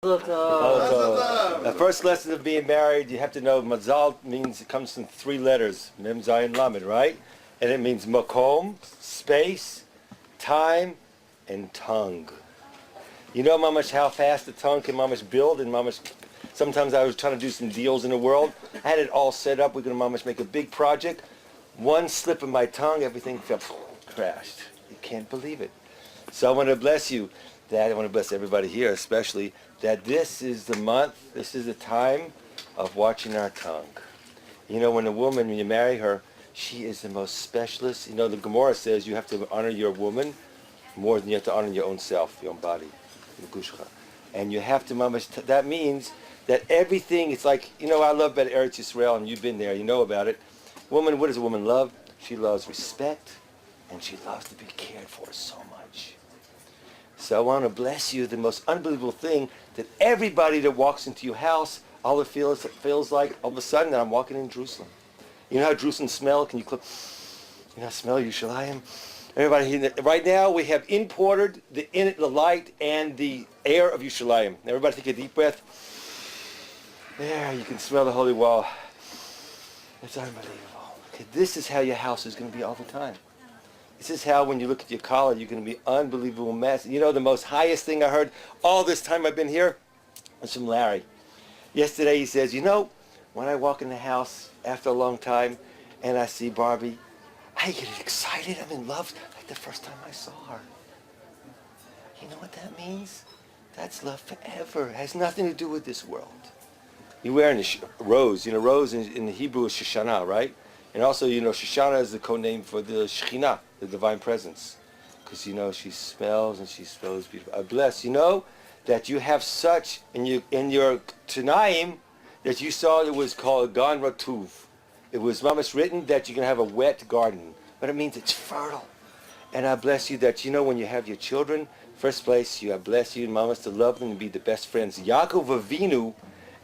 The first lesson of being married, you have to know Mazal means it comes in 3 letters, Mem Zayin Lamed, right? And it means Makom, space, time, and tongue. You know, Mamash, how fast the tongue can Mamash build, and Mamash. Sometimes I was trying to do some deals in the world. I had it all set up. We're going to Mamash make a big project. One slip of my tongue, everything fell, crashed. You can't believe it. So I want to bless you. That I want to bless everybody here, especially that this is the month, this is the time of watching our tongue. You know, when a woman, when you marry her, she is the most specialist. You know, the Gemara says you have to honor your woman more than you have to honor your own self, your own body, the gushcha. And you have to, that means that everything, it's like, you know, I love about Eretz Yisrael, and you've been there, you know about it. Woman, what does a woman love? She loves respect, and she loves to be cared for so much. So I want to bless you, the most unbelievable thing, that everybody that walks into your house, all it feels like, all of a sudden, that I'm walking in Jerusalem. You know how Jerusalem smells? Can you clip? You know, smell Yerushalayim? Everybody, right now we have imported the light and the air of Yerushalayim. Everybody take a deep breath. There, you can smell the holy wall. It's unbelievable. Okay, this is how your house is going to be all the time. This is how, when you look at your collar, you're going to be unbelievable mess. You know, the most highest thing I heard all this time I've been here was from Larry. Yesterday he says, you know, when I walk in the house after a long time and I see Barbie, I get excited. I'm in love like the first time I saw her. You know what that means? That's love forever. It has nothing to do with this world. You're wearing a rose. You know, rose in the Hebrew is Shoshana, right? And also, you know, Shoshana is the code name for the Shekhinah, the divine presence. Because, you know, she smells and she smells beautiful. I bless, you know, that you have such, in your Tanaim, that you saw it was called Gan Ratuv. It was mamash written that you can have a wet garden. But it means it's fertile. And I bless you that, you know, when you have your children, first place, I bless you, mamash, to love them and be the best friends. Yaakov Avinu,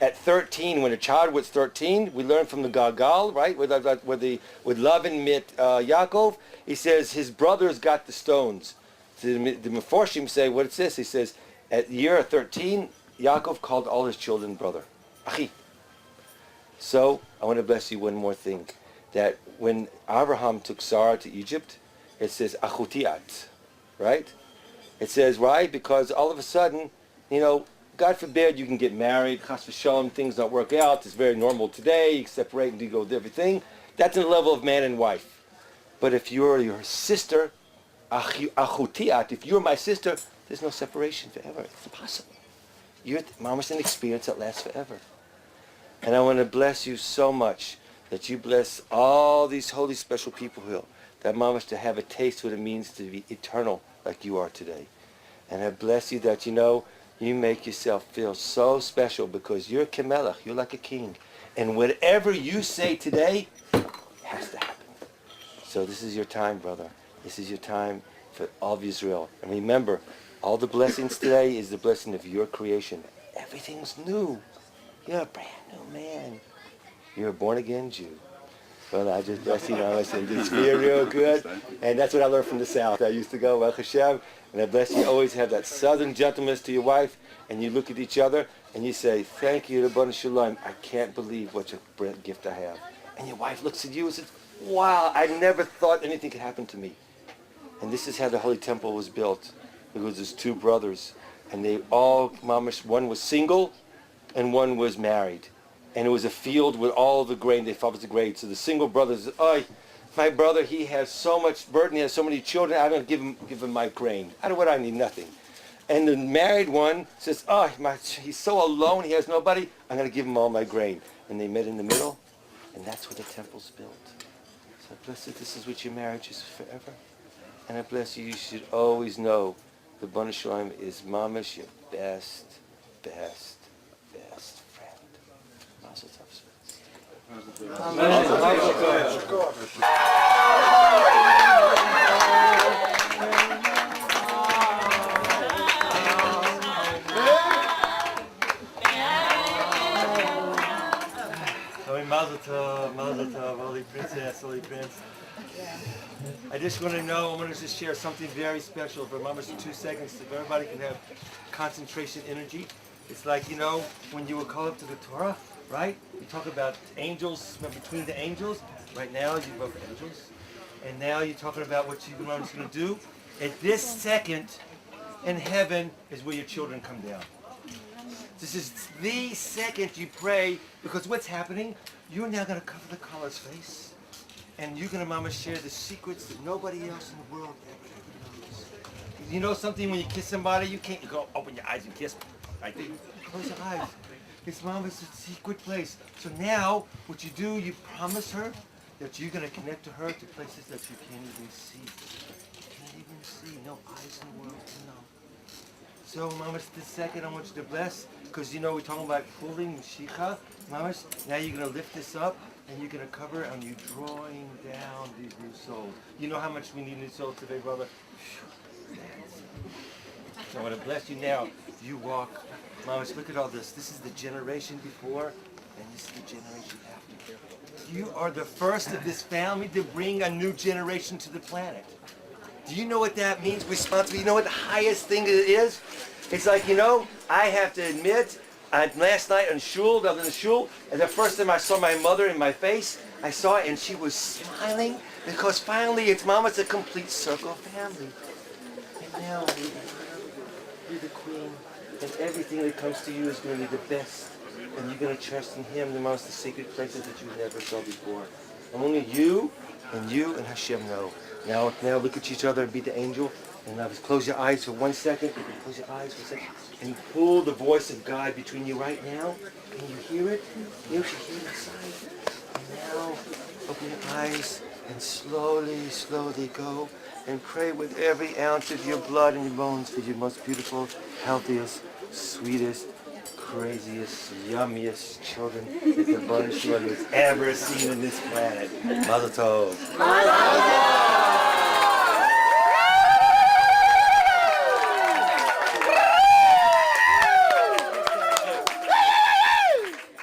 at 13, when a child was 13, we learned from the Galgal, right, with Lavan mit Yaakov, he says his brothers got the stones. The Meforshim say, what is this? He says, at year 13, Yaakov called all his children brother. Achi. So, I want to bless you one more thing, that when Abraham took Sarah to Egypt, it says, Achutiat, right? It says, why? Because all of a sudden, you know, God forbid you can get married, chas v'shalom, things don't work out, it's very normal today, you separate and you go with everything. That's in the level of man and wife. But if you're your sister, achutiat, if you're my sister, there's no separation forever. It's impossible. You're mama's an experience that lasts forever. And I want to bless you so much that you bless all these holy special people here, that mama's to have a taste what it means to be eternal like you are today. And I bless you that, you know, you make yourself feel so special because you're Kemelech, you're like a king. And whatever you say today has to happen. So this is your time, brother. This is your time for all of Israel. And remember, all the blessings today is the blessing of your creation. Everything's new. You're a brand new man. You're a born-again Jew. Well, I just bless you now. I said, just feel real good. And that's what I learned from the South. I used to go, Baruch Hashem, and I bless you. Always have that southern gentleness to your wife, and you look at each other, and you say, thank you, Rabban Shalom. I can't believe what a gift I have. And your wife looks at you and says, wow, I never thought anything could happen to me. And this is how the Holy Temple was built. Because there's 2 brothers, and they all, mamash, one was single, and one was married. And it was a field with all the grain. They thought it was the grain. So the single brother says, oh, my brother, he has so much burden. He has so many children. I'm going to give him my grain. I don't what I need nothing. And the married one says, oh, he's so alone. He has nobody. I'm going to give him all my grain. And they met in the middle. And that's where the temple's built. So I bless you. This is what your marriage is forever. And I bless you. You should always know the B'nai Shalom is mamash, your best friend. Mazel tov. Mazel tov, holy princess, holy prince. I just want to know, I want to just share something very special for Mama's 2 seconds so everybody can have concentration energy. It's like, you know, when you were called up to the Torah, right? You talk about angels, between the angels. Right now, you both angels. And now you're talking about what you're going to do. At this second, in heaven, is where your children come down. This is the second you pray, because what's happening? You're now going to cover the caller's face. And you're going to, mama, share the secrets that nobody else in the world ever knows. You know something, when you kiss somebody, you can't go open your eyes and kiss. Right there. Close your eyes. It's mama's a secret place. So now, what you do, you promise her that you're going to connect to her to places that you can't even see. You can't even see. No eyes in the world to know. So, mamas, this second I want you to bless, because you know we're talking about pulling Mashiach. Mamas, now you're going to lift this up, and you're going to cover, and you're drawing down these new souls. You know how much we need new souls today, brother? So I want to bless you now. You walk. Mamas, look at all this. This is the generation before, and this is the generation after. You are the first of this family to bring a new generation to the planet. Do you know what that means? Responsibility. You know what the highest thing it is? It's like, you know, I have to admit, last night on shul, I was in the shul, and the first time I saw my mother in my face, I saw it and she was smiling, because finally it's Mama's a complete circle family. And now you're the queen, and everything that comes to you is going to be the best. And you're going to trust in Him, the most secret places that you never saw before. And only you and Hashem know. Now look at each other and be the angel. And now just close your eyes for 1 second. Close your eyes for a second. And pull the voice of God between you right now. Can you hear it? You should hear it inside. And now open your eyes and slowly, slowly go and pray with every ounce of your blood and your bones for your most beautiful, healthiest, sweetest, craziest, yummiest children that the Baruch Shalom has ever seen on this planet. Mazel Tov.